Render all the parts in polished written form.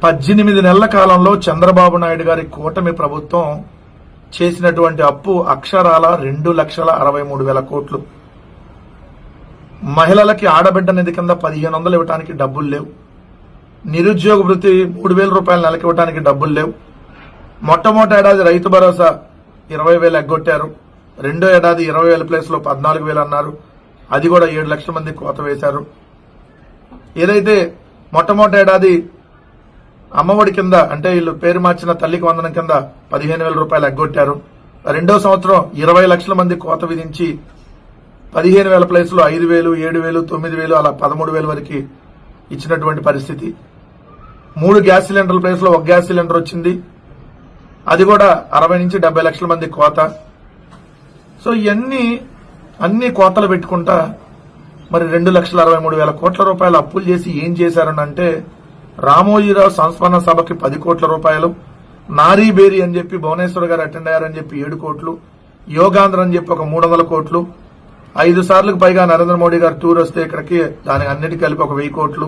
18 నెలల కాలంలో చంద్రబాబు నాయుడు గారి కూటమి ప్రభుత్వం చేసినటువంటి అప్పు అక్షరాల 2,63,000 కోట్లు. మహిళలకి ఆడబిడ్డ నిధి కింద 1,500 ఇవ్వడానికి డబ్బులు లేవు. నిరుద్యోగ వృత్తి 3,000 రూపాయలు నెలకి ఇవ్వడానికి డబ్బులు లేవు. మొట్టమొదటి ఏడాది రైతు భరోసా 20,000 ఎగ్గొట్టారు. రెండో ఏడాది 20,000 ప్లేస్ లో 14,000 అన్నారు. అది కూడా 7 లక్షల మంది కోత వేశారు. ఏదైతే మొట్టమొదటి ఏడాది అమ్మఒడి కింద అంటే వీళ్ళు పేరు మార్చిన తల్లికి వందనం కింద 15,000 రూపాయలు ఎగ్గొట్టారు. రెండో సంవత్సరం 20 లక్షల మంది కోత విధించి 15,000 ప్లేస్ లో 5,000, 7,000, 9,000 అలా 13,000 వరకు ఇచ్చినటువంటి పరిస్థితి. 3 గ్యాస్ సిలిండర్ల ప్లేస్ లో 1 గ్యాస్ సిలిండర్ వచ్చింది. అది కూడా 60 నుంచి 70 లక్షల మంది కోత. సో అన్ని కోతలు పెట్టుకుంటా మరి 2,63,000 కోట్ల రూపాయలు అప్పులు చేసి ఏం చేశారని అంటే, రామోజీరావు సంస్మరణ సభకి 10 కోట్ల రూపాయలు, నారీ బేరీ అని చెప్పి భువనేశ్వర్ గారు అటెండ్ అయ్యారని చెప్పి 7 కోట్లు, యోగాంధ్ర అని చెప్పి ఒక 300 కోట్లు, 5 సార్లకు పైగా నరేంద్ర మోడీ గారు టూర్ వస్తే ఇక్కడికి దానికి అన్నిటికీ కలిపి ఒక 1000 కోట్లు,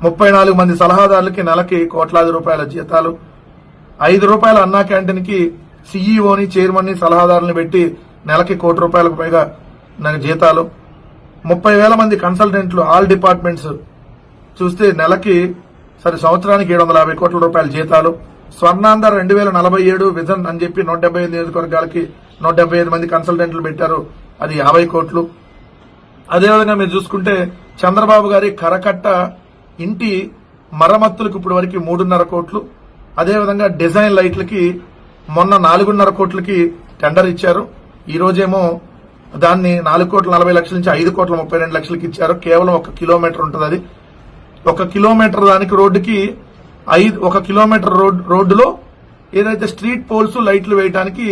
34 మంది సలహాదారులకి నెలకి కోట్లాది రూపాయల జీతాలు, 5 రూపాయల అన్నా క్యాంటీన్ కి సీఈఓని, చైర్మన్ ని, సలహాదారులను పెట్టి నెలకి ₹1 కోటి పైగా జీతాలు, 30,000 మంది కన్సల్టెంట్లు ఆల్ డిపార్ట్మెంట్స్ చూస్తే నెలకి సంవత్సరానికి 750 కోట్ల రూపాయల జీతాలు, స్వర్ణాంధ్ర 2047 విజన్ అని చెప్పి 175 నియోజకవర్గాలకి 175 మంది కన్సల్టెంట్లు పెట్టారు. అది 50 కోట్లు. అదేవిధంగా మీరు చూసుకుంటే చంద్రబాబు గారి కరకట్ట ఇంటి మరమ్మతులకు ఇప్పుడు వరకు 3.5 కోట్లు. అదేవిధంగా డిజైన్ లైట్లకి మొన్న 4.5 కోట్లకి టెండర్ ఇచ్చారు. ఈ రోజేమో దాన్ని 4,40,00,000 నుంచి 5,32,00,000కి ఇచ్చారు. కేవలం 1 కిలోమీటర్ ఉంటుంది. అది 1 కిలోమీటర్ దానికి రోడ్డుకి 1 కిలోమీటర్ రోడ్డులో ఏదైతే స్ట్రీట్ పోల్స్ లైట్లు వేయడానికి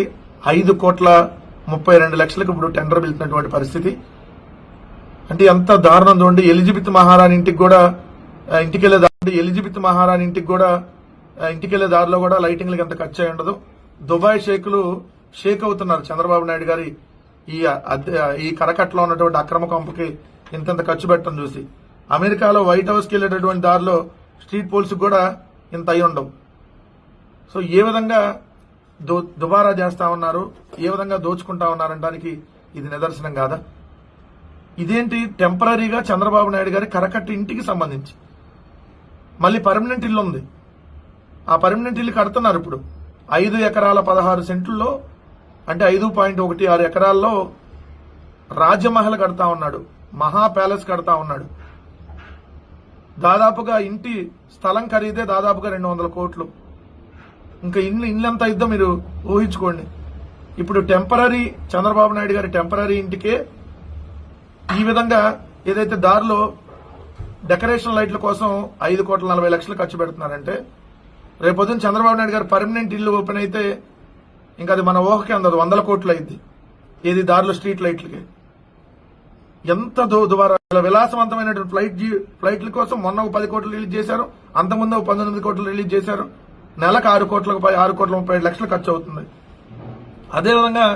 5,32,00,000కి ఇప్పుడు టెండర్ పిలిచినటువంటి పరిస్థితి. అంటే ఎంత దారుణం చూడండి. ఎలిజబెత్ మహారాణి ఇంటికి కూడా ఇంటికెళ్లే దారిలో కూడా లైటింగ్లకి ఎంత ఖర్చు అయి ఉండదు. దుబాయ్ షేక్ అవుతున్నారు చంద్రబాబు నాయుడు గారి ఈ కరకట్లో ఉన్నటువంటి అక్రమ కంపకి ఇంత ఖర్చు పెట్టడం చూసి. అమెరికాలో వైట్ హౌస్ కి వెళ్లేటటువంటి దారిలో స్ట్రీట్ పోల్స్ కూడా ఇంత అయి ఉండవు. సో ఏ విధంగా దుబారా చేస్తా ఉన్నారు, ఏ విధంగా దోచుకుంటా ఉన్నారనడానికి ఇది నిదర్శనం కాదా? ఇదేంటి టెంపరీగా చంద్రబాబు నాయుడు గారి కరకట్ట ఇంటికి సంబంధించి మళ్ళీ పర్మనెంట్ ఇల్లు ఉంది. ఆ పర్మనెంట్ ఇల్లు కడుతున్నారు. ఇప్పుడు 5 ఎకరాల 16 సెంట్లలో అంటే 5.16 ఎకరాల్లో రాజమహల్ కడతా ఉన్నాడు, మహా ప్యాలెస్ కడతా ఉన్నాడు. దాదాపుగా ఇంటి స్థలం ఖరీదే దాదాపుగా 200 కోట్లు. ఇంకా ఇల్లంతా ఇద్దాం, మీరు ఊహించుకోండి. ఇప్పుడు టెంపరీ చంద్రబాబు నాయుడు గారి టెంపరీ ఇంటికే ఈ విధంగా ఏదైతే దారిలో డెకరేషన్ లైట్ల కోసం 5,40,00,000 ఖర్చు పెడుతున్నారంటే, రేపొద్దున చంద్రబాబు నాయుడు గారు పర్మనెంట్ ఇల్లు ఓపెన్ అయితే ఇంకా అది మన ఊహకే అందదు, 100 కోట్లు అయింది. ఏది దారిలో స్ట్రీట్ లైట్లకి ఎంత దుబారా. విలాసవంతమైనటువంటి ఫ్లైట్ల కోసం మొన్న 10 కోట్లు రిలీజ్ చేశారు, అంతకుముందు 19 కోట్లు రిలీజ్ చేశారు. నెలకు 6,30,00,000 ఖర్చు అవుతుంది. అదేవిధంగా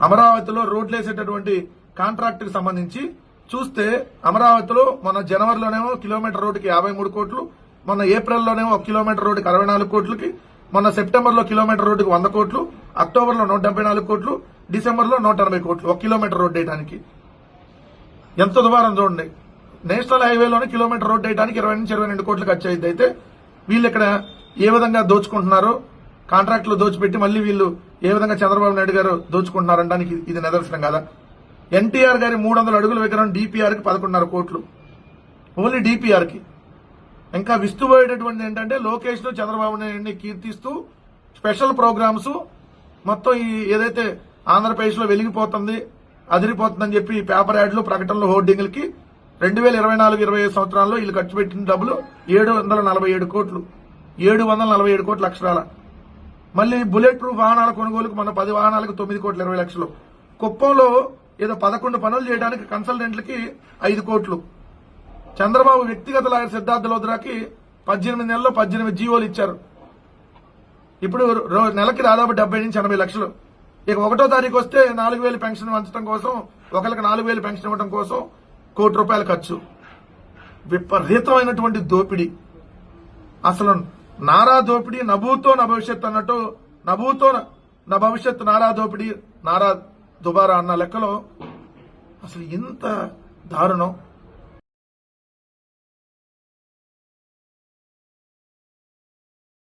అమరావతిలో రోడ్లు వేసేటటువంటి కాంట్రాక్ట్ కి సంబంధించి చూస్తే, అమరావతిలో మొన్న జనవరిలోనేమో కిలోమీటర్ రోడ్డుకి 53 కోట్లు, మొన్న ఏప్రిల్లోనేమో 1 కిలోమీటర్ రోడ్డుకి 64 కోట్లకి, మొన్న సెప్టెంబర్లో కిలోమీటర్ రోడ్డుకి 100 కోట్లు, అక్టోబర్లో 174 కోట్లు, డిసెంబర్లో 180 కోట్లు 1 కిలోమీటర్ రోడ్డు వేయడానికి. ఎంత దుబారం చూడండి. నేషనల్ హైవేలోనే కిలోమీటర్ రోడ్డు వేయడానికి 20 నుంచి 22 కోట్లు ఖర్చు అయింది. అయితే వీళ్ళు ఇక్కడ ఏ విధంగా దోచుకుంటున్నారో, కాంట్రాక్టులు దోచిపెట్టి మళ్ళీ వీళ్ళు ఏ విధంగా చంద్రబాబు నాయుడు గారు దోచుకుంటున్నారనడానికి ఇది నిదర్శనం కదా. ఎన్టీఆర్ గారి 300 అడుగుల విగ్రహం DPR కి 11.5 కోట్లు, ఓన్లీ DPR కి. ఇంకా విస్తుపోయేటటువంటి ఏంటంటే, లోకేష్ ను చంద్రబాబు నాయుడిని కీర్తిస్తూ స్పెషల్ ప్రోగ్రామ్స్ మొత్తం ఏదైతే ఆంధ్రప్రదేశ్ లో వెలిగిపోతుంది, అదిరిపోతుందని చెప్పి పేపర్ యాడ్లు, ప్రకటనలు, హోర్డింగ్లకి 2024-25 సంవత్సరాల్లో వీళ్ళు ఖర్చు పెట్టిన డబ్బులు 747 కోట్లు, 747 కోట్ల అక్షరాల. మళ్ళీ బుల్లెట్ ప్రూఫ్ వాహనాల కొనుగోలుకు మన 10 వాహనాలకు 9,20,00,000. కుప్పంలో ఏదో 11 పనులు చేయడానికి కన్సల్టెంట్లకి 5 కోట్లు. చంద్రబాబు వ్యక్తిగత లాయర్ సిద్ధార్థ లోద్రాకి 18 నెలల్లో 18 జీవోలు ఇచ్చారు. ఇప్పుడు నెలకి దాదాపు 70 నుంచి 80 లక్షలు. ఇక 1వ తారీఖు వస్తే 4,000 పెన్షన్ వంచడం కోసం, ఒకరికి 4,000 పెన్షన్ ఇవ్వడం కోసం ₹1 కోటి ఖర్చు. విపరీతమైనటువంటి దోపిడీ. అసలు నారా దోపిడీ నభూతో నా భవిష్యత్ అన్నట్టు, నభూతో నా భవిష్యత్ నారా దోపిడీ నారా దుబారా అన్న లెక్కలో అసలు ఇంత దారుణం.